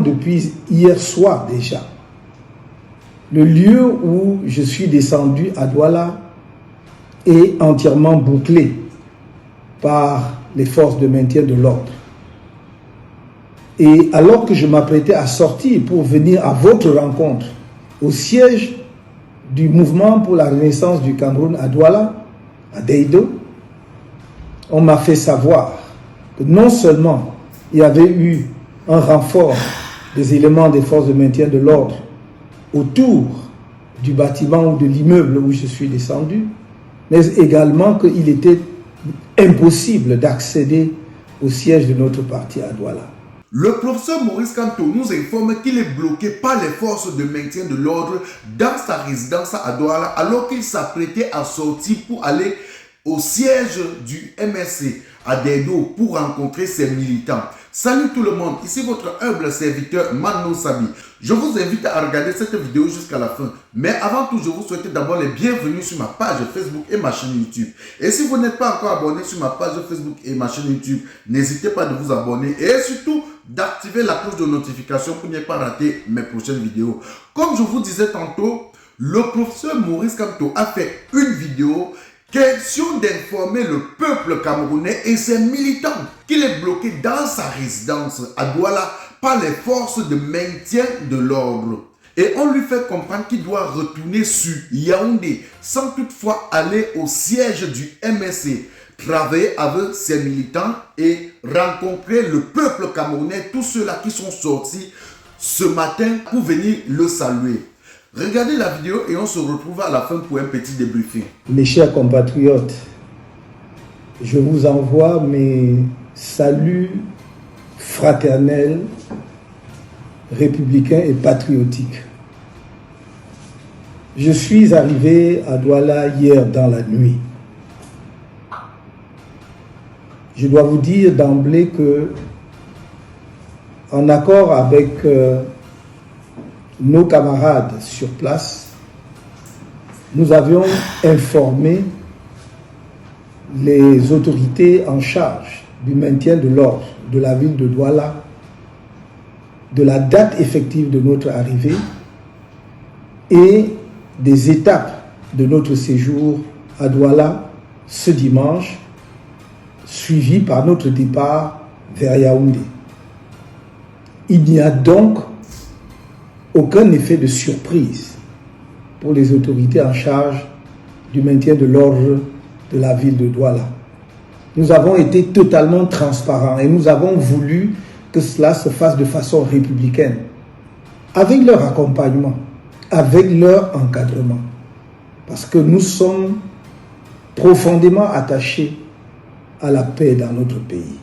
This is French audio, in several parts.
depuis hier soir déjà. Le lieu où je suis descendu à Douala est entièrement bouclé par les forces de maintien de l'ordre. Et alors que je m'apprêtais à sortir pour venir à votre rencontre au siège du mouvement pour la renaissance du Cameroun à Douala, à Deido, on m'a fait savoir que non seulement il y avait eu un renfort des éléments des forces de maintien de l'ordre autour du bâtiment ou de l'immeuble où je suis descendu, mais également qu'il était impossible d'accéder au siège de notre parti à Douala. Le professeur Maurice Kamto nous informe qu'il est bloqué par les forces de maintien de l'ordre dans sa résidence à Douala alors qu'il s'apprêtait à sortir pour aller au siège du MSC à Deido pour rencontrer ses militants. Salut tout le monde, ici votre humble serviteur Mano Sabi. Je vous invite à regarder cette vidéo jusqu'à la fin. Mais avant tout, je vous souhaite d'abord les bienvenus sur ma page Facebook et ma chaîne YouTube. Et si vous n'êtes pas encore abonné sur ma page Facebook et ma chaîne YouTube, n'hésitez pas de vous abonner et surtout d'activer la cloche de notification pour ne pas rater mes prochaines vidéos. Comme je vous disais tantôt, le professeur Maurice Kamto a fait une vidéo question d'informer le peuple camerounais et ses militants qu'il est bloqué dans sa résidence à Douala par les forces de maintien de l'ordre. Et on lui fait comprendre qu'il doit retourner sur Yaoundé sans toutefois aller au siège du MSC, travailler avec ses militants et rencontrer le peuple camerounais, tous ceux-là qui sont sortis ce matin pour venir le saluer. Regardez la vidéo et on se retrouve à la fin pour un petit débriefing. Mes chers compatriotes, je vous envoie mes saluts fraternels, républicains et patriotiques. Je suis arrivé à Douala hier dans la nuit. Je dois vous dire d'emblée que, en accord avec nos camarades sur place, nous avions informé les autorités en charge du maintien de l'ordre de la ville de Douala de la date effective de notre arrivée et des étapes de notre séjour à Douala ce dimanche, suivi par notre départ vers Yaoundé. Il n'y a donc aucun effet de surprise pour les autorités en charge du maintien de l'ordre de la ville de Douala. Nous avons été totalement transparents et nous avons voulu que cela se fasse de façon républicaine, avec leur accompagnement, avec leur encadrement, parce que nous sommes profondément attachés à la paix dans notre pays.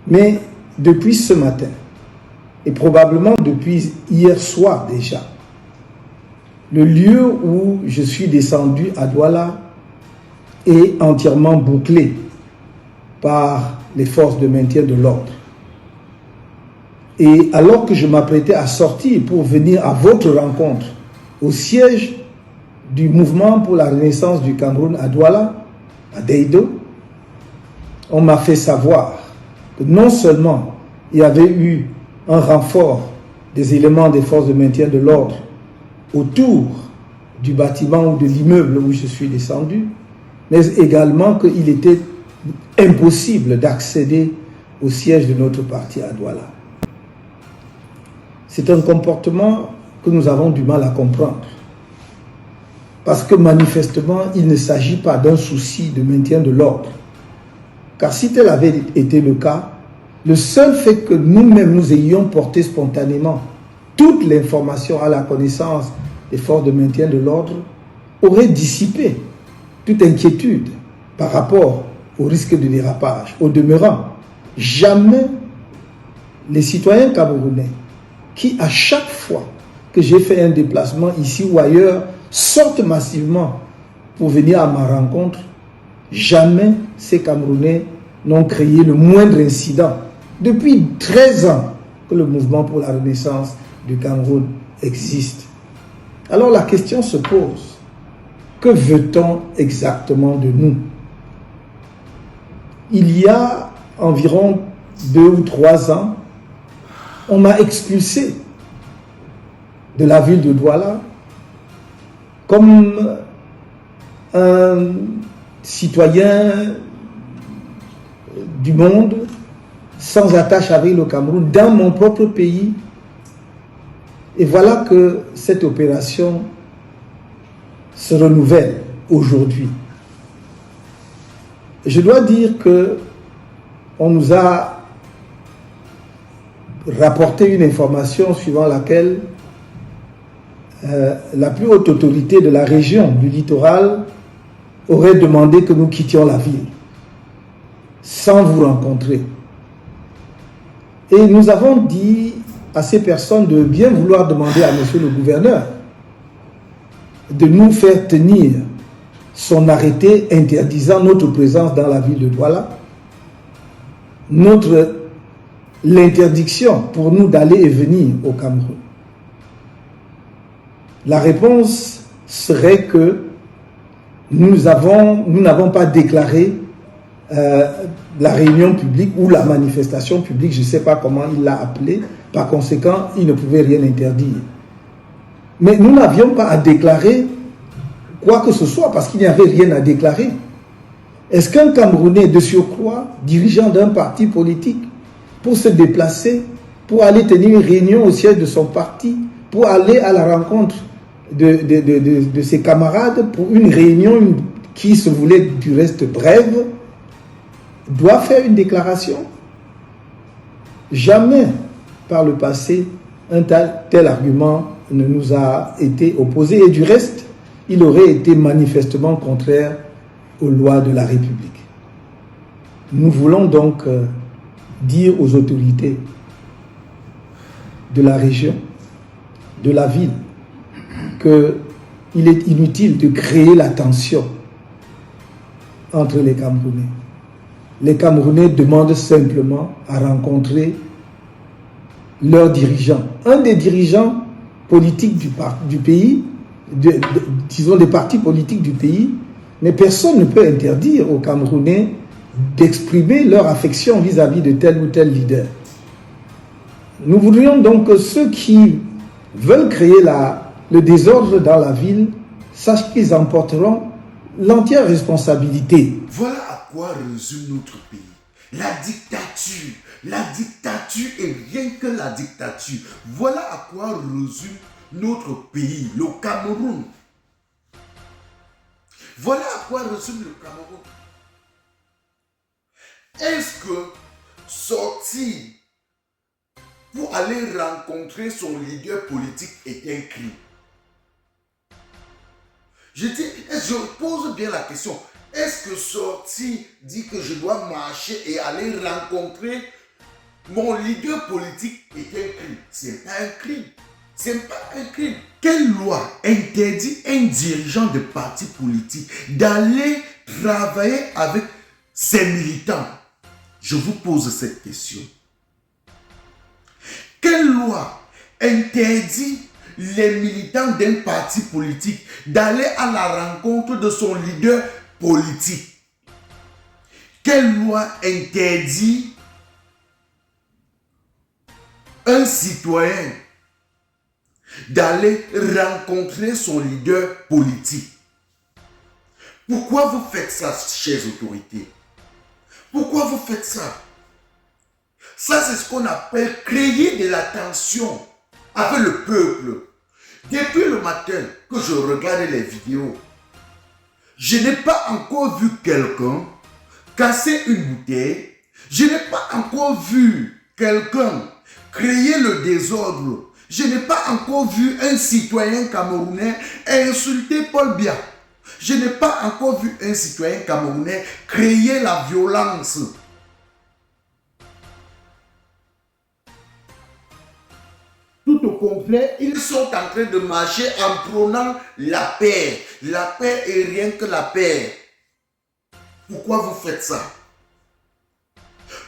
Mais depuis ce matin, et probablement depuis hier soir déjà, le lieu où je suis descendu à Douala est entièrement bouclé par les forces de maintien de l'ordre. Et alors que je m'apprêtais à sortir pour venir à votre rencontre au siège du mouvement pour la renaissance du Cameroun à Douala, à Deido, on m'a fait savoir que non seulement il y avait eu un renfort des éléments des forces de maintien de l'ordre autour du bâtiment ou de l'immeuble où je suis descendu, mais également qu'il était impossible d'accéder au siège de notre parti à Douala. C'est un comportement que nous avons du mal à comprendre. Parce que manifestement, il ne s'agit pas d'un souci de maintien de l'ordre. Car si tel avait été le cas, le seul fait que nous-mêmes nous ayons porté spontanément toute l'information à la connaissance des forces de maintien de l'ordre aurait dissipé toute inquiétude par rapport au risque de dérapage. Au demeurant, jamais les citoyens camerounais qui, à chaque fois que j'ai fait un déplacement ici ou ailleurs, sortent massivement pour venir à ma rencontre, jamais ces Camerounais n'ont créé le moindre incident. Depuis 13 ans que le mouvement pour la renaissance du Cameroun existe. Alors la question se pose, que veut-on exactement de nous? Il y a environ 2 ou 3 ans, On m'a expulsé de la ville de Douala comme un citoyen du monde sans attache avec le Cameroun dans mon propre pays. Et voilà que cette opération se renouvelle aujourd'hui. Je dois dire que on nous a rapporté une information suivant laquelle la plus haute autorité de la région du littoral aurait demandé que nous quittions la ville sans vous rencontrer. Et nous avons dit à ces personnes de bien vouloir demander à monsieur le gouverneur de nous faire tenir son arrêté interdisant notre présence dans la ville de Douala, l'interdiction pour nous d'aller et venir au Cameroun. La réponse serait que nous n'avons pas déclaré la réunion publique ou la manifestation publique, je ne sais pas comment il l'a appelé, par conséquent, il ne pouvait rien interdire. Mais nous n'avions pas à déclarer quoi que ce soit parce qu'il n'y avait rien à déclarer. Est-ce qu'un Camerounais de surcroît, dirigeant d'un parti politique, pour se déplacer, pour aller tenir une réunion au siège de son parti, pour aller à la rencontre de ses camarades, pour une réunion qui se voulait du reste brève, doit faire une déclaration? Jamais par le passé un tel argument ne nous a été opposé, et du reste, il aurait été manifestement contraire aux lois de la République. Nous voulons donc dire aux autorités de la région, de la ville, qu'il est inutile de créer la tension entre les Camerounais. Les Camerounais demandent simplement à rencontrer leurs dirigeants. Un des dirigeants politiques du pays, disons des partis politiques du pays, mais personne ne peut interdire aux Camerounais d'exprimer leur affection vis-à-vis de tel ou tel leader. Nous voudrions donc que ceux qui veulent créer le désordre dans la ville sachent qu'ils emporteront l'entière responsabilité. Voilà à quoi résume notre pays. La dictature. La dictature et rien que la dictature. Voilà à quoi résume notre pays, le Cameroun. Voilà à quoi résume le Cameroun. Est-ce que sortir pour aller rencontrer son leader politique est un crime? Je pose bien la question. Est-ce que sortir dit que je dois marcher et aller rencontrer mon leader politique est un crime? C'est pas un crime. C'est pas un crime. Quelle loi interdit un dirigeant de parti politique d'aller travailler avec ses militants? Je vous pose cette question. Quelle loi interdit les militants d'un parti politique d'aller à la rencontre de son leader politique? Quelle loi interdit un citoyen d'aller rencontrer son leader politique? Pourquoi vous faites ça, chères autorités? Pourquoi vous faites ça? Ça, c'est ce qu'on appelle créer de la tension avec le peuple. Depuis le matin que je regarde les vidéos, je n'ai pas encore vu quelqu'un casser une bouteille. Je n'ai pas encore vu quelqu'un créer le désordre. Je n'ai pas encore vu un citoyen camerounais insulter Paul Biya. Je n'ai pas encore vu un citoyen camerounais créer la violence. Tout au complet, ils sont en train de marcher en prônant la paix. La paix et rien que la paix. Pourquoi vous faites ça?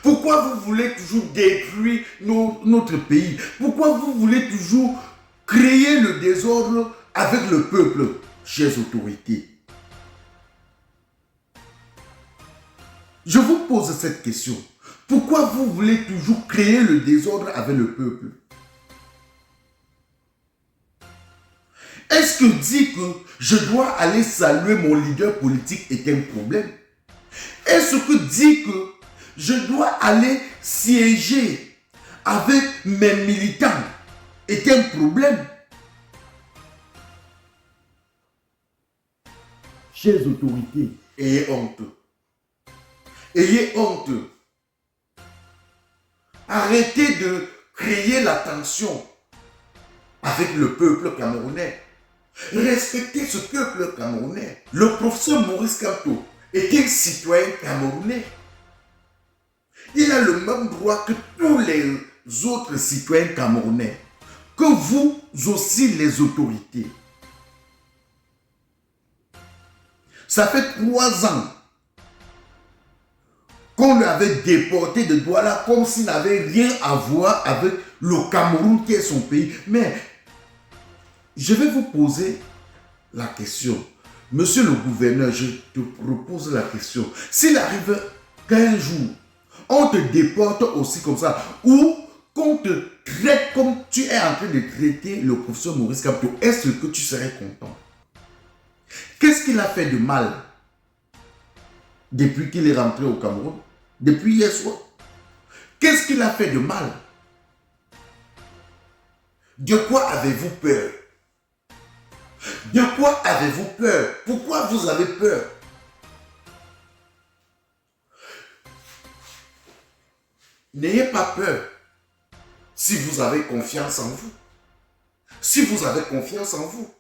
Pourquoi vous voulez toujours détruire notre pays? Pourquoi vous voulez toujours créer le désordre avec le peuple, chères autorités? Je vous pose cette question. Pourquoi vous voulez toujours créer le désordre avec le peuple? Est-ce que dire que je dois aller saluer mon leader politique est un problème? Est-ce que dire que je dois aller siéger avec mes militants est un problème? Chers autorités, ayez honte. Ayez honte. Arrêtez de créer la tension avec le peuple camerounais. Respectez ce peuple camerounais. Le professeur Maurice Kamto est un citoyen camerounais. Il a le même droit que tous les autres citoyens camerounais, que vous aussi les autorités. Ça fait 3 ans qu'on l'avait déporté de Douala comme s'il n'avait rien à voir avec le Cameroun qui est son pays. Mais je vais vous poser la question. Monsieur le gouverneur, je te propose la question. S'il arrive qu'un jour, on te déporte aussi comme ça, ou qu'on te traite comme tu es en train de traiter le professeur Maurice Kamto, est-ce que tu serais content? Qu'est-ce qu'il a fait de mal depuis qu'il est rentré au Cameroun? Depuis hier soir? Qu'est-ce qu'il a fait de mal? De quoi avez-vous peur? De quoi avez-vous peur? Pourquoi vous avez peur? N'ayez pas peur si vous avez confiance en vous. Si vous avez confiance en vous.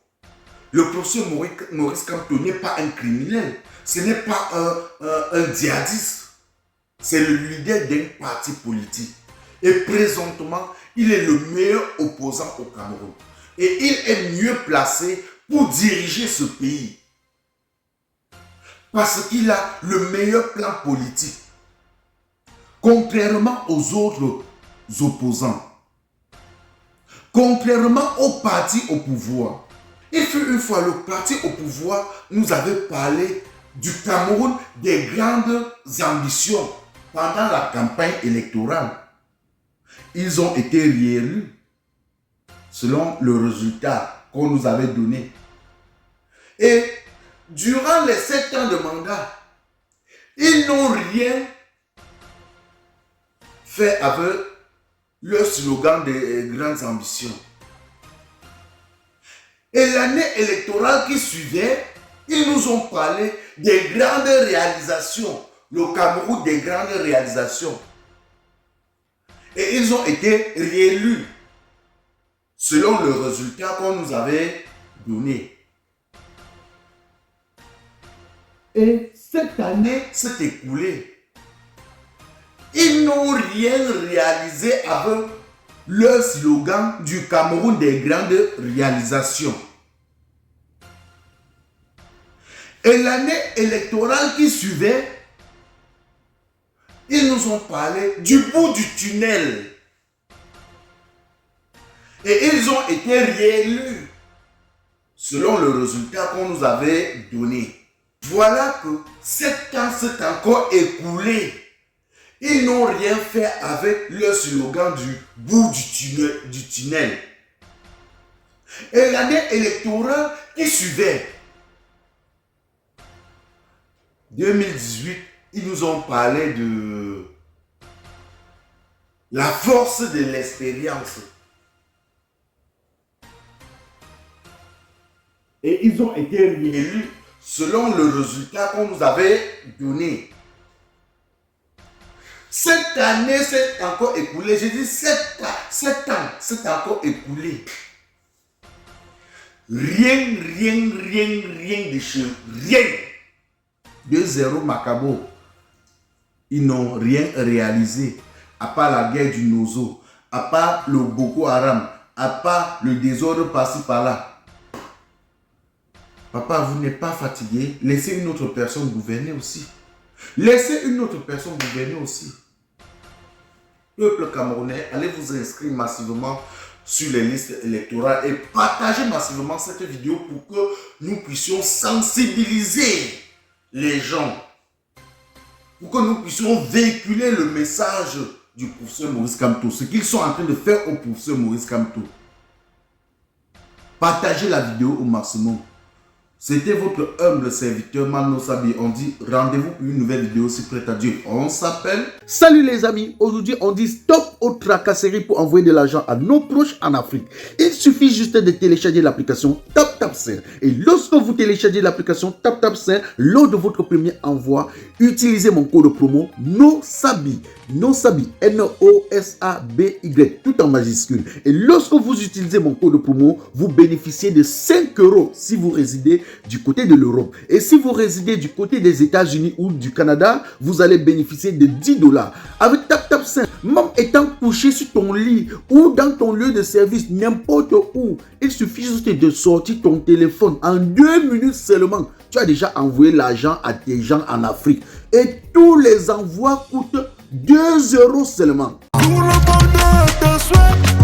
Le professeur Maurice Kamto n'est pas un criminel. Ce n'est pas un djihadiste. C'est le leader d'un parti politique. Et présentement, il est le meilleur opposant au Cameroun. Et il est mieux placé pour diriger ce pays. Parce qu'il a le meilleur plan politique. Contrairement aux autres opposants. Contrairement au parti au pouvoir. Il fut une fois le parti au pouvoir nous avait parlé du Cameroun, des grandes ambitions pendant la campagne électorale. Ils ont été réélus selon le résultat qu'on nous avait donné. Et durant les 7 ans de mandat, ils n'ont rien fait avec le slogan des grandes ambitions. Et l'année électorale qui suivait, ils nous ont parlé des grandes réalisations, le Cameroun des grandes réalisations. Et ils ont été réélus selon le résultat qu'on nous avait donné. Et cette année s'est écoulée. Ils n'ont rien réalisé avec le slogan du Cameroun des grandes réalisations. Et l'année électorale qui suivait, ils nous ont parlé du bout du tunnel. Et ils ont été réélus selon le résultat qu'on nous avait donné. Voilà que 7 ans s'est encore écoulé. Ils n'ont rien fait avec le slogan du bout du tunnel. Et l'année électorale qui suivait, 2018, ils nous ont parlé de la force de l'expérience. Et ils ont été réélus selon le résultat qu'on nous avait donné. Cette année s'est encore écoulée. J'ai dit 7 ans s'est encore écoulé. Rien de choses. Rien. 2-0 Macabo. Ils n'ont rien réalisé. À part la guerre du Nozo. À part le Boko Haram. À part le désordre par-ci par-là. Papa, vous n'êtes pas fatigué. Laissez une autre personne gouverner aussi. Laissez une autre personne gouverner aussi. Peuple camerounais, allez vous inscrire massivement sur les listes électorales et partagez massivement cette vidéo pour que nous puissions sensibiliser les gens pour que nous puissions véhiculer le message du professeur Maurice Kamto, ce qu'ils sont en train de faire au professeur Maurice Kamto. Partagez la vidéo au maximum. C'était votre humble serviteur Mano Sabi. On dit rendez-vous pour une nouvelle vidéo si prête à Dieu. On s'appelle. Salut les amis. Aujourd'hui, on dit stop aux tracasseries pour envoyer de l'argent à nos proches en Afrique. Il suffit juste de télécharger l'application TapTapSend. Et lorsque vous téléchargez l'application TapTapSend, lors de votre premier envoi, utilisez mon code promo NOSABI. NOSABI. N-O-S-A-B-Y. Tout en majuscule. Et lorsque vous utilisez mon code promo, vous bénéficiez de 5 € si vous résidez du côté de l'Europe. Et si vous résidez du côté des États-Unis ou du Canada, vous allez bénéficier de 10 $. Avec TapTapSend, même étant couché sur ton lit ou dans ton lieu de service, n'importe où, il suffit juste de sortir ton téléphone. En 2 minutes seulement, tu as déjà envoyé l'argent à tes gens en Afrique. Et tous les envois coûtent 2 € seulement. Pour le bonheur de souhait.